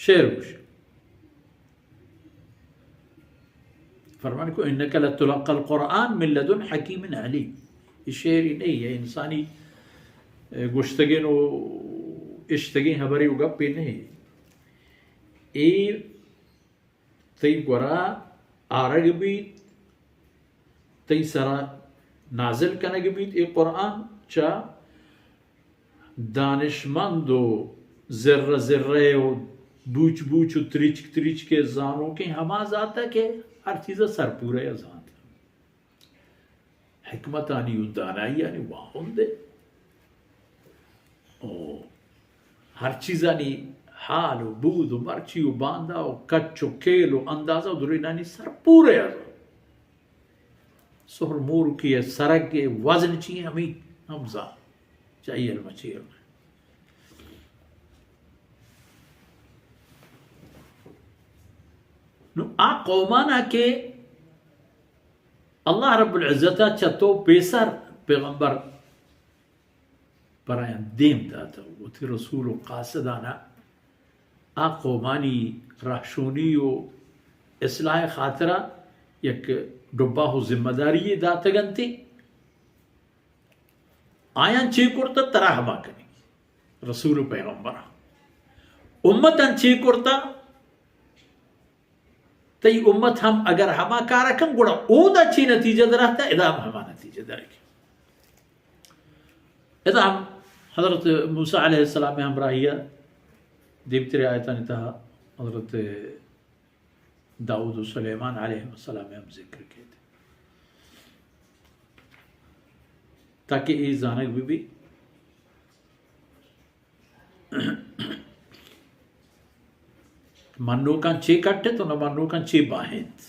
شعر گوش فرمان کو انک لتلقى القرآن من لدن حکیم علیم. یہ شعری نہیں ہے انسانی گوشتگین و اشتگین ہبری و گپی نہیں. ای تی گورا آرگ بیت تی سرا نازل کنگ بیت ای قرآن چا دانشمند و ذرہ ذرہ و بوچ بوچ و تریچ تریچ کے زانوں کے ہما ذاتا کہ ہر چیزا سر پورے ذات حکمت آنی و دانائی آنی واہم دے ہر چیز آنی حال و بود و مرچی و باندہ و کچ و کیل و اندازہ و درینانی سر پورے ذات سہر مور کی سرک کے وزن چیئے ہمیں ہمزہ چاہیے المچیر میں. نو آ قومانا کے اللہ رب العزتہ چتو پیسر پیغمبر برایان دیم داتا وہ تھی رسول و قاصدانا آ قومانی رہشونی و اصلاح خاطرہ یک ڈبا ہو ذمہ داری داتا گنتی آیاں چی کرتا ترا ہما کنی رسول و پیغمبر امتاں چی کرتا تی امت ہم اگر ہما کارا کن گوڑا او دا چی نتیجہ در رہتا ادا ہم ہما نتیجہ در رہتا. ادا ہم حضرت موسیٰ علیہ السلام میں ہمراہیہ دیبتری آیتان انتہا حضرت داؤد و سلیمان علیہ السلام میں ہم ذکر کیے تھے تاکہ یہ زانک بھی منو کان چی کٹے تو نہ منو کان چی باہند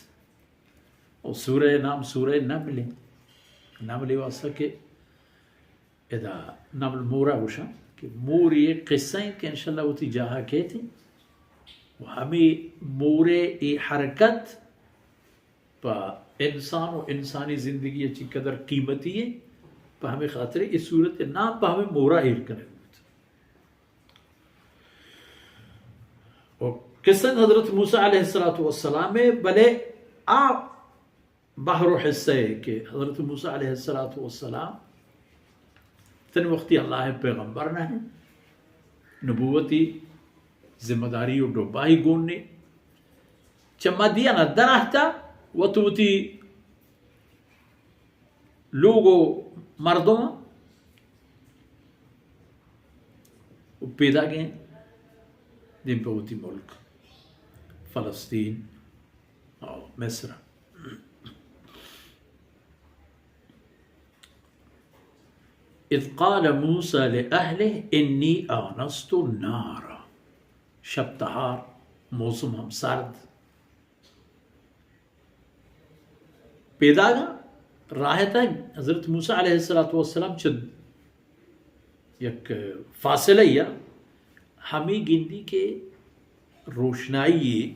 اور سورہ نام سورہ نمل واسطہ کہ ادا نمل مورا ہوشا کہ مور یہ قصہ ہے کہ انشاءاللہ وہ تی جاہا کہتے ہیں ہمیں مورے ای حرکت پا انسان و انسانی زندگی اچھی قدر قیمتی ہے پا ہمیں خاطر اس صورت نام پا ہمیں مورا ایر کرنے اور قصہ حضرت موسیٰ علیہ السلام میں بلے آپ بحر و حصہ ہے کہ حضرت موسیٰ علیہ السلام تن وقتی اللہ پیغمبر نہ ہے نبوتی ذمہ داری و ڈوبائی گوننے چما دیا نہ درہتا و توتی لوگو مردوں پیدا گئے دن پہ ہوتی ملک فلسطین اور مصر. اذ قال موسیٰ لأہلہ انی آنست نارا. شب تہار موسم ہم سرد پیدا گا راحت ہے حضرت موسیٰ علیہ السلام چد یک فاصلہ یا ہمیں گندی کے روشنائی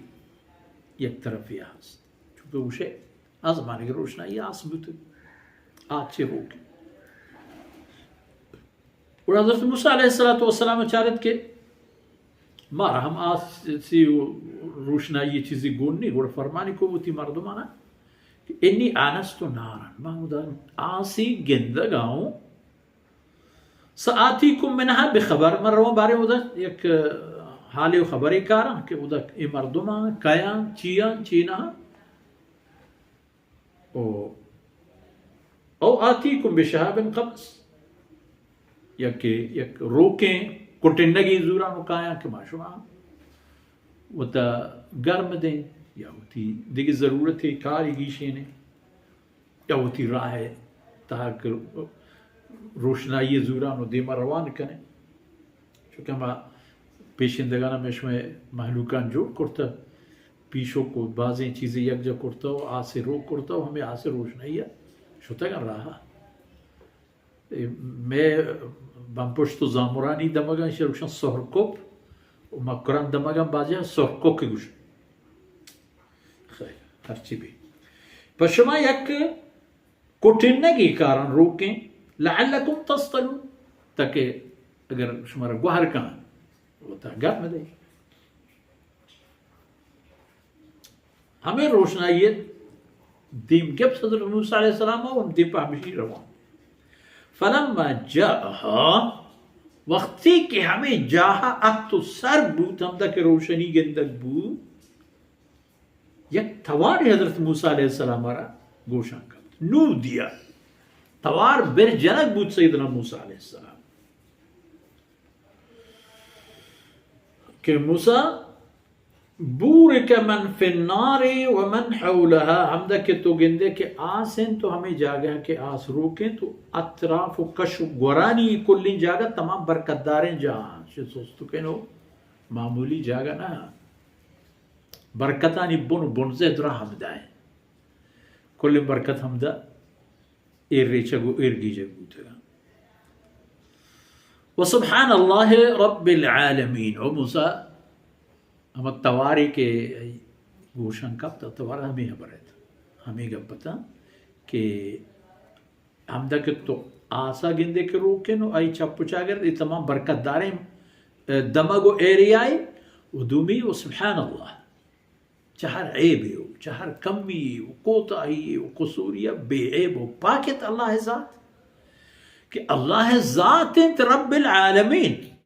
یک طرف یہ ہست چونکہ اسے آزمانے کی روشنائی آسمت آج سے ہوگی اور حضرت موسیٰ علیہ السلام چارت کے مارا ہم آسی روشنائی چیزی گونی اور فرمانی کو وہ تی مردمانا کہ انی آنست نارن محمودان آسی گندگاؤں سآتیکم منہا بخبر مروان بارے ادھر یک حالی و خبری کارا کہ ادھر ای مردمان کیان چیان چینا او آتیکم بشہاب قبس یک روکیں کٹنگی زورانو کایا کہ ماشوما وہ تا گرم دیں یا ہوتی دیکھ ضرورت ہے کاری گیشے نے یا ہوتی راہ ہے تاکہ روشنائی زورانو دیما روان کریں چونکہ ہم پیشندگانہ میں شمیں محلوکان جوڑ کرتا پیشوں کو بعضیں چیزیں یک جا کرتا ہو آج سے روک کرتا ہو ہمیں آج سے روشنائی ہے شتا کر رہا میں بمپشتو زامرانی دمگان شروشن سہرکوب و مکران دمگان باجه سرکوک گوش خیر هرچی بی پس شما یک کٹنگی کارن روکیں لعلکم تصطلون تاکہ اگر شما را گوهر کن و تا گرم دے ہمیں روشنائیت دیم گب حضرت موسیٰ علیہ السلام ہم دیم پہ ہمشی روان فلما جاءها وقتی کہ ہمیں جاہا اکتو سر بود ہم دا کہ روشنی گندگ بود یک توار حضرت موسیٰ علیہ السلام را گوشان کرد نو دیا توار بر جنک بود سیدنا موسیٰ علیہ السلام کہ موسیٰ بورک من فی النار ومن حولها ہم دا کہ تو گندے کہ آسیں تو ہمیں جاگا کہ آس روکیں تو اطراف و کش و گورانی کلین جاگا تمام برکت داریں جہاں سوستو کہ نو معمولی جاگا نا برکتانی بن سے درہ حمدہ ہے کل برکت حمدہ ارگی جگو تگا وسبحان اللہ رب العالمین و موسیٰ ہم تواری کے گوشن کب تا توار ہمیں خبر ہے ہمیں گا پتا کہ ہم دا کہ تو آسا گندے کے روکے نو آئی چپ پچا گر یہ تمام برکت داریں دماغ و ایریائی و دومی و سبحان اللہ چہر عیب ہو چہر کمی و کوتاہی و قصوریہ بے عیب و پاکت اللہ ذات کہ اللہ ذات انت رب العالمین